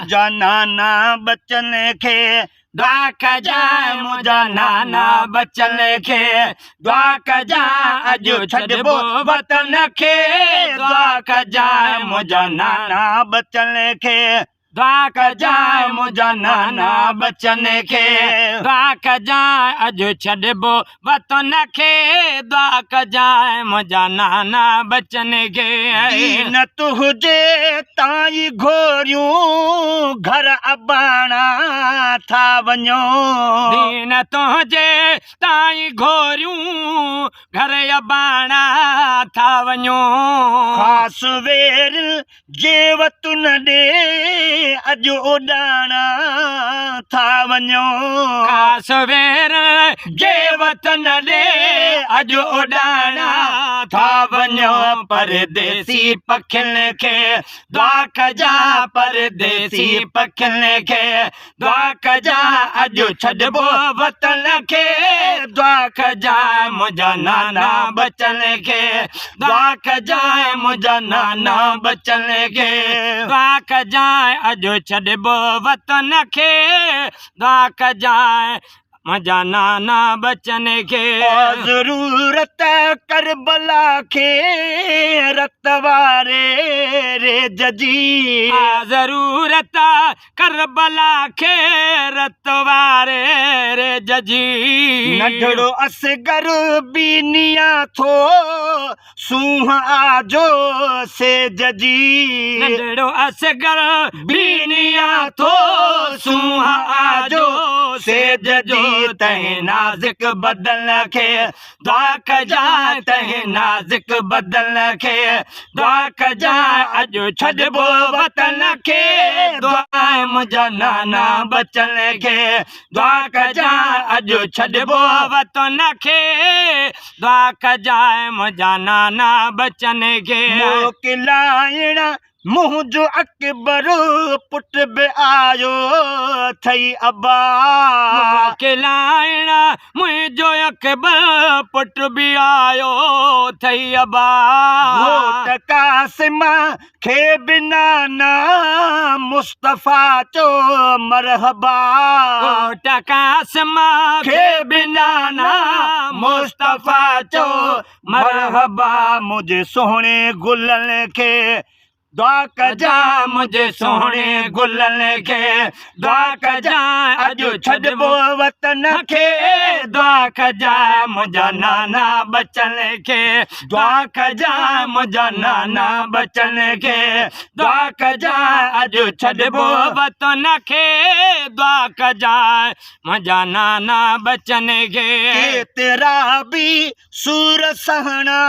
मुझा नाना बचन खे दुआ कजाए मुझा नाना बचन खे दुआ कजाए अॼु छॾिबो वतन खे दुआ कजाए मुझा नाना बचन खे दुआ कजाए मुझा नाना बचन खे दुआ कजाए अॼु छॾिबो वतन खे दुआ कजाए मुझा नाना बचन खे दीनत हुजे ताई घोरियूं घर अबाणा था वञो दीनत हुजे ताई घोरियूं घर अबाणा था वञो ख़ासि वेर जे वतन ॾे अॼु उॾाणा था वञो ख़ासि वेर जे वतन ॾे अॼु उॾाणा था वञो परदेसी पखियुनि खे दुआ कजा परदेसी पखियुनि खे दुआ कजा अॼु छॾिबो वतन खे दुआ कजा मुंहिंजा नाना बचन खे दुआ कजा मुंहिंजा नाना बचन खे दुआ कजा अॼु छॾिबो वतन खे दुआ कजा मुंहिंजा नाना बचन खे ज़रूरत करबला खे रत वारे रेज जी ज़रूरत करबला खे रत वारे रेज जी नंढड़ो असगर बीनिया थो सूंह आजो सेज जी नंढड़ो असगर बीनिया थो सूंह आजो सेज जो तंहिं नाज़ुक बदन खे दुआ कजा तंहिं नाज़ुक बदन खे दुआ कजा अॼु छॾिबो वतन खे दुआ मुंहिंजा नाना बचन खे दुआ कजा अॼु छॾिबो वतन खे दुआ कजा मुंहिंजा नाना बचन खे मोकिलाइण मुंहिंजो अकबर पुट बि आयो थई अबा मोकिलाइण मुंहिंजो अकबर पुट बि आयो थई अबा घोट कासिम खे बि नाना मुस्तफ़ा चो मरहबा घोट कासिम खे बि नाना मुस्तफ़ा चो मरहबा मुंहिंजे सुहिणे गुलनि खे दुआ कजा मुंहिंजे सुहिणे गुलनि खे दुआ कजा अॼु छॾिबो वतन खे दुआ कजा मुंहिंजा नाना बचन खे दुआ कजा मुंहिंजा नाना बचन खे दुआ कजा अॼु छॾिबो वतन खे दुआ कजा मुंहिंजा नाना बचन खे तेरा बि सूर सहणा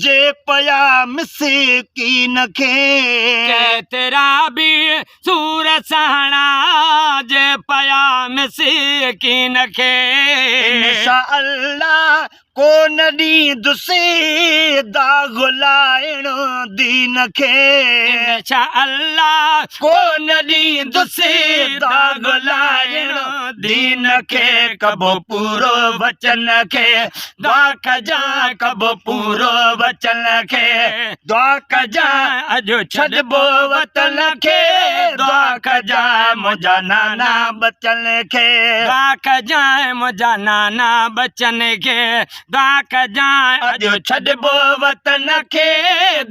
जे पया मिसकीन खे तेरा भी सूर सहणा जे पया मिसकीन खे इंशाअल्लाह कोन ॾींदुसि दाग़ लाइण दीन खे इंशाअल्लाह कोन ॾींदुसि दाग़ लाइण दीन खे कबो पूरो वचन खे दुआ कजा कबो पूरो वचन खे दुआ कजा अॼु छॾिबो वतन खे दुआ कजा मुंहिंजा नाना बचन खे दुआ कजा मुंहिंजा नाना बचन खे दुआ कजा अॼु छॾिबो वतन खे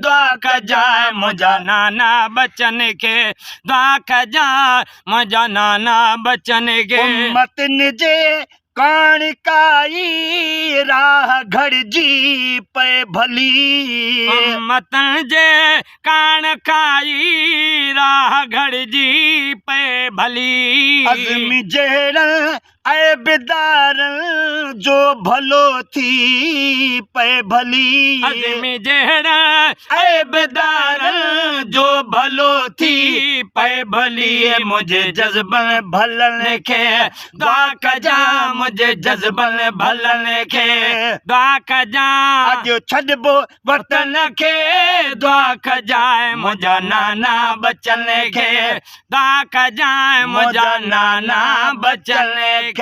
दुआ कजा मुंहिंजा नाना बचन खे दुआ कजा मुंहिंजा नाना बचन खे उम्मतन जे काणकाई राह घड़जी पे भली उम्मतन जे काणकाई राह घड़जी पे भली अज़मी जहिड़नि ऐबदारनि जो भलो थी पे भली अज़मी जहिड़नि ऐबदारनि जो भलो थी पे भली मुंहिंजे जज़्बनि भलनि खे दुआ कजा मुंहिंजे जज़्बनि भलनि खे दुआ कजा अॼु छॾिबो वतन खे दुआ कजा मुंहिंजा नाना बचन खे दुआ कजा मुंहिंजा नाना बचन खे